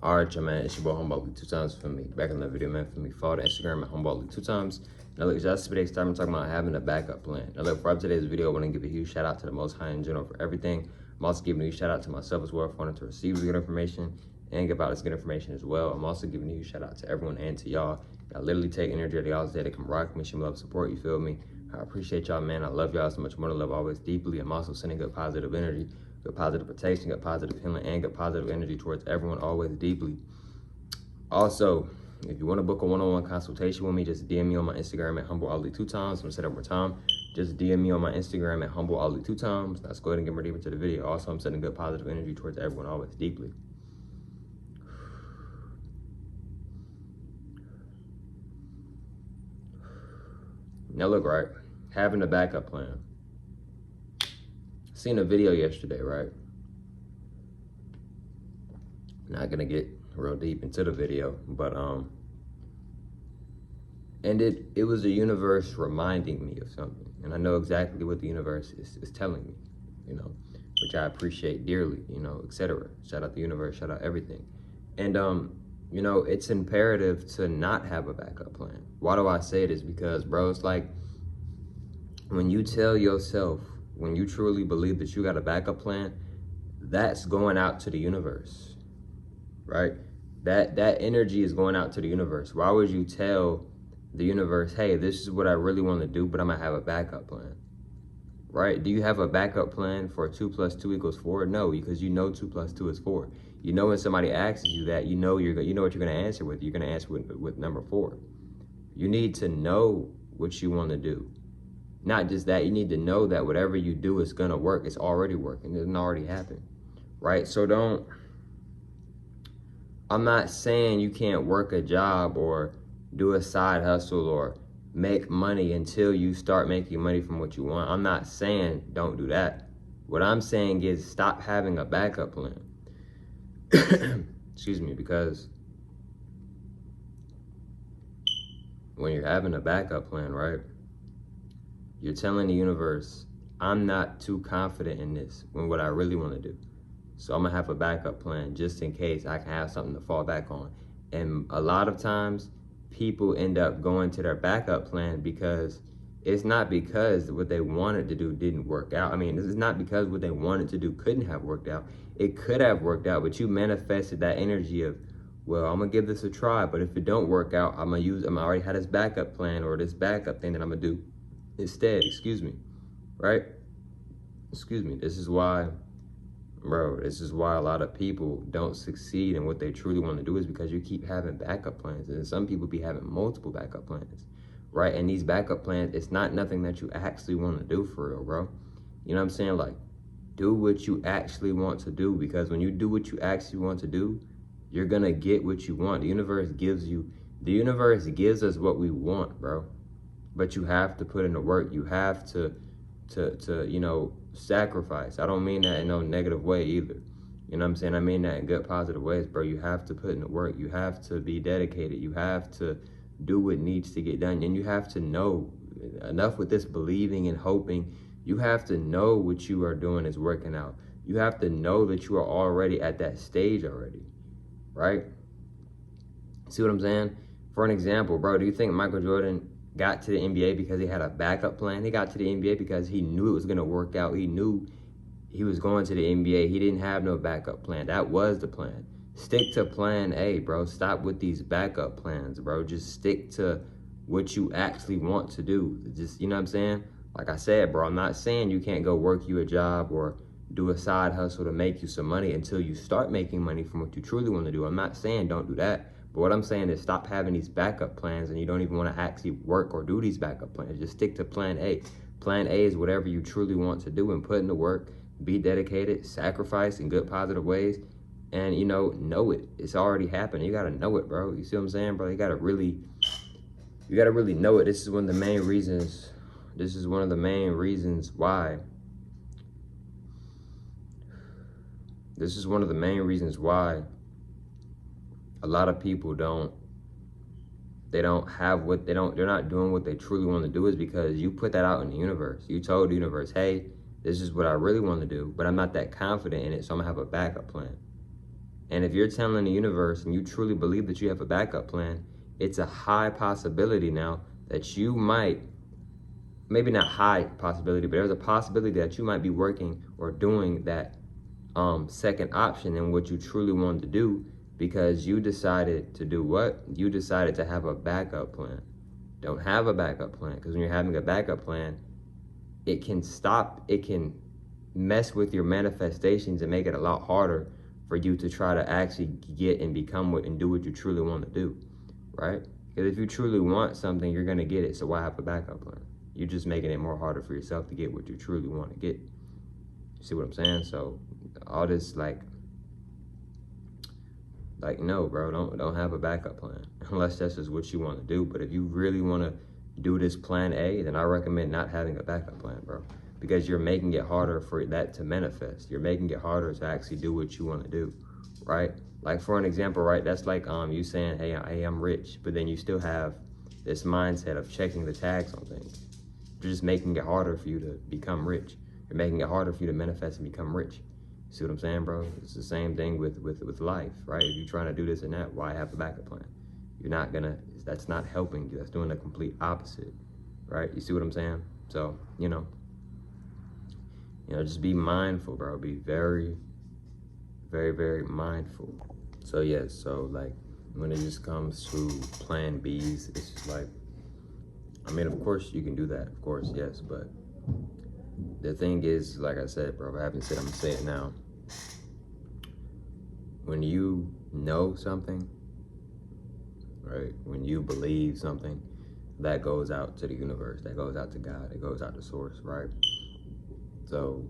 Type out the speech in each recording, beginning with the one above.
All right, y'all, man, it's your boy Humboldt League 2 times for me. Back in the video, man, for me. Follow the Instagram at Humboldt League 2 times. Now, look, just today, starting talking about having a backup plan. Now, look, for today's video, I want to give a huge shout out to the Most High in general for everything. I'm also giving a huge shout out to myself as well for wanting to receive good information and give out this good information as well. I'm also giving a huge shout out to everyone and to y'all. I literally take energy out of y'all's day to come rock me, show me love, support, you feel me? I appreciate y'all, man. I love y'all so much more to love always deeply. I'm also sending good positive energy, good positive protection, good positive healing, and good positive energy towards everyone always deeply. Also, if you want to book a one-on-one consultation with me, just DM me on my Instagram at HumbleAli2times. I'm gonna say that one more time. Just DM me on my Instagram at HumbleAli2times. Let's go ahead and get more deeper to the video. Also, I'm sending good positive energy towards everyone always deeply. Now look, right, having a backup plan. Seen a video yesterday, right? Not gonna get real deep into the video, but and it was the universe reminding me of something, and I know exactly what the universe is telling me, you know, which I appreciate dearly, you know, etc. Shout out the universe, shout out everything. And you know, it's imperative to not have a backup plan. Why do I say this? Because, bro, it's like when you tell yourself, when you truly believe that you got a backup plan, that's going out to the universe, right? That energy is going out to the universe. Why would you tell the universe, hey, this is what I really want to do, but I'm gonna have a backup plan, right? Do you have a backup plan for 2 + 2 = 4? No, because you know 2 + 2 is 4. You know when somebody asks you that, you know what you're gonna answer with. You're gonna answer with number 4. You need to know what you want to do. Not just that, you need to know that whatever you do is gonna work. It's already working. It already happened, right? So I'm not saying you can't work a job or do a side hustle or make money until you start making money from what you want. I'm not saying don't do that. What I'm saying is stop having a backup plan. Excuse me, because when you're having a backup plan, right, you're telling the universe, I'm not too confident in this when what I really want to do. So I'm gonna have a backup plan just in case I can have something to fall back on. And a lot of times people end up going to their backup plan because it's not because what they wanted to do didn't work out. I mean, this is not because what they wanted to do couldn't have worked out. It could have worked out, but you manifested that energy of, well, I'm gonna give this a try, but if it don't work out, I'm already had this backup plan or this backup thing that I'm gonna do instead, excuse me, right? Excuse me, this is why, bro, this is why a lot of people don't succeed in what they truly want to do, is because you keep having backup plans. And some people be having multiple backup plans, right? And these backup plans, it's not nothing that you actually want to do for real, bro. You know what I'm saying? Like, do what you actually want to do, because when you do what you actually want to do, you're going to get what you want. The universe gives us what we want, bro. But you have to put in the work. You have to you know, sacrifice. I don't mean that in no negative way either. You know what I'm saying? I mean that in good, positive ways, bro. You have to put in the work. You have to be dedicated. You have to do what needs to get done. And you have to know, enough with this believing and hoping. You have to know what you are doing is working out. You have to know that you are already at that stage already, right? See what I'm saying? For an example, bro, do you think Michael Jordan got to the NBA because he had a backup plan? He got to the NBA because he knew it was going to work out. He knew he was going to the NBA. He didn't have no backup plan. That was the plan. Stick to plan A, bro. Stop with these backup plans, bro. Just stick to what you actually want to do. Just, you know what I'm saying? Like I said, bro, I'm not saying you can't go work you a job or do a side hustle to make you some money until you start making money from what you truly want to do. I'm not saying don't do that. But what I'm saying is stop having these backup plans and you don't even want to actually work or do these backup plans. Just stick to plan A. Plan A is whatever you truly want to do and put in the work, be dedicated, sacrifice in good, positive ways, and, you know it. It's already happened. You got to know it, bro. You see what I'm saying, bro? You got to really know it. This is one of the main reasons why a lot of people they're not doing what they truly want to do, is because you put that out in the universe. You told the universe, hey, this is what I really want to do, but I'm not that confident in it, so I'm gonna have a backup plan. And if you're telling the universe and you truly believe that you have a backup plan, it's a high possibility now that you might, maybe not high possibility, but there's a possibility that you might be working or doing that second option in what you truly wanted to do, because you decided to do what? You decided to have a backup plan. Don't have a backup plan, because when you're having a backup plan, it can mess with your manifestations and make it a lot harder for you to try to actually get and become what and do what you truly want to do, right? Because if you truly want something, you're going to get it. So why have a backup plan? You're just making it more harder for yourself to get what you truly want to get. You see what I'm saying? So all this like no, bro, don't have a backup plan unless that's just what you want to do. But if you really want to do this plan A, then I recommend not having a backup plan, bro, because you're making it harder for that to manifest. You're making it harder to actually do what you want to do, right? Like for an example, right, that's like you saying, hey, I'm rich, but then you still have this mindset of checking the tags on things. You're just making it harder for you to become rich. You're making it harder for you to manifest and become rich. See what I'm saying, bro? It's the same thing with life, right? If you're trying to do this and that, why have a backup plan? You're not gonna, that's not helping you. That's doing the complete opposite, right? You see what I'm saying? So, just be mindful, bro. Be very, very, very mindful. So yes, so like when it just comes to plan Bs, it's just like, I mean, of course you can do that, of course, yes, but the thing is, like I said, bro, I haven't said, I'm gonna say it now. When you know something, right? When you believe something, that goes out to the universe, that goes out to God, it goes out to source, right? So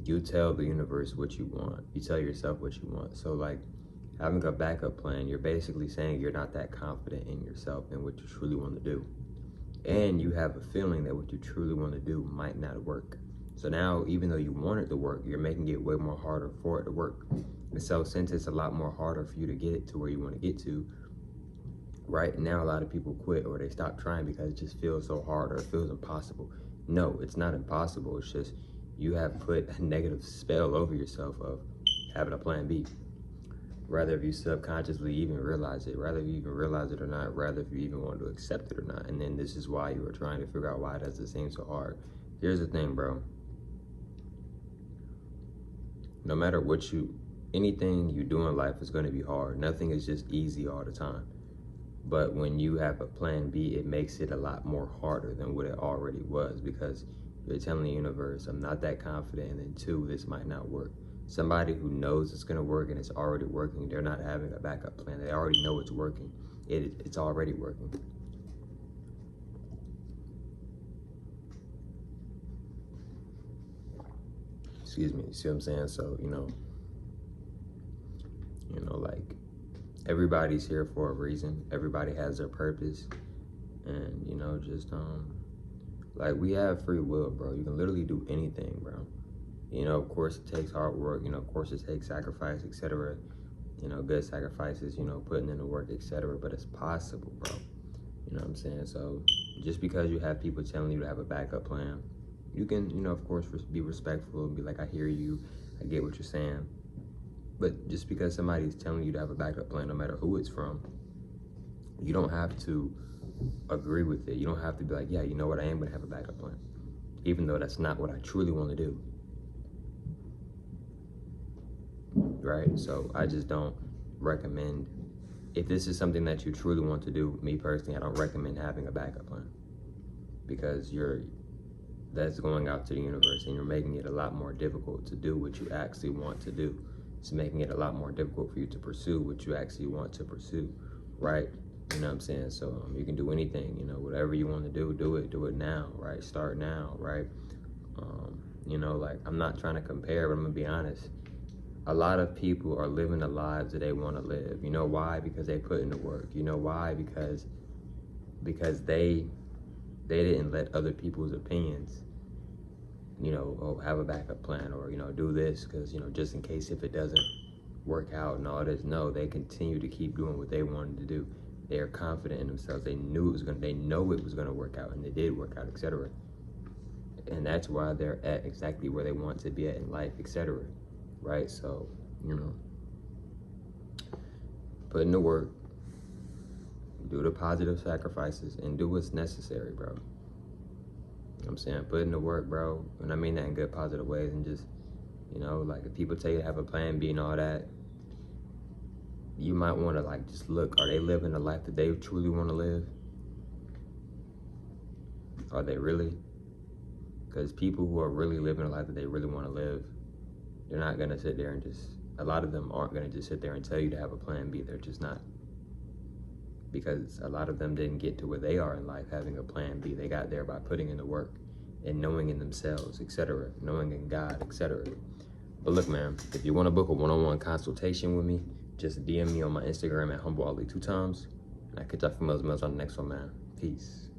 you tell the universe what you want. You tell yourself what you want. So like having a backup plan, you're basically saying you're not that confident in yourself and what you truly want to do. And you have a feeling that what you truly want to do might not work. So now, even though you want it to work, you're making it way more harder for it to work. And so since it's a lot more harder for you to get it to where you want to get to, right now a lot of people quit or they stop trying because it just feels so hard or it feels impossible. No, it's not impossible. It's just you have put a negative spell over yourself of having a plan B. Rather if you subconsciously even realize it, rather if you even realize it or not, rather if you even want to accept it or not. And then this is why you are trying to figure out why does it seem so hard. Here's the thing, bro. No matter what anything you do in life is going to be hard. Nothing is just easy all the time. But when you have a plan B, it makes it a lot more harder than what it already was, because you're telling the universe, I'm not that confident, and then two, this might not work. Somebody who knows it's gonna work and it's already working, they're not having a backup plan. They already know it's working. It's already working. Excuse me, you see what I'm saying? So, like everybody's here for a reason. Everybody has their purpose. And, like we have free will, bro. You can literally do anything, bro. Of course it takes hard work, of course it takes sacrifice, etc. Good sacrifices, putting in the work, etc. But it's possible, bro. You know what I'm saying? So just because you have people telling you to have a backup plan, you can, of course, be respectful and be like, I hear you, I get what you're saying. But just because somebody's telling you to have a backup plan, no matter who it's from, you don't have to agree with it. You don't have to be like, yeah, you know what, I am gonna have a backup plan, even though that's not what I truly want to do. Right? So I just don't recommend, if this is something that you truly want to do, me personally, I don't recommend having a backup plan, because that's going out to the universe and you're making it a lot more difficult to do what you actually want to do. It's making it a lot more difficult for you to pursue what you actually want to pursue, right? You know what I'm saying? So you can do anything, whatever you want to do it now, right? Start now, right? Like I'm not trying to compare, but I'm gonna be honest. A lot of people are living the lives that they want to live. You know why? Because they put in the work. You know why? Because they didn't let other people's opinions, have a backup plan, or, do this because, just in case if it doesn't work out and all this. No, they continue to keep doing what they wanted to do. They are confident in themselves. They know it was gonna work out, and they did work out, etc. And that's why they're at exactly where they want to be at in life, etc. Right? So, put in the work, do the positive sacrifices, and do what's necessary, bro. You know what I'm saying? Put in the work, bro. And I mean that in good, positive ways. And just, you know, like if people tell you to have a plan B and all that, you might want to like just look, are they living the life that they truly want to live? Are they really? Because people who are really living a life that they really want to live, they're not going to sit there and just, a lot of them aren't going to just sit there and tell you to have a plan B. They're just not. Because a lot of them didn't get to where they are in life having a plan B. They got there by putting in the work and knowing in themselves, etc., knowing in God, etc. But look, man, if you want to book a one-on-one consultation with me, just DM me on my Instagram at HumbleAli 2 times. And I catch up from those on the next one, man. Peace.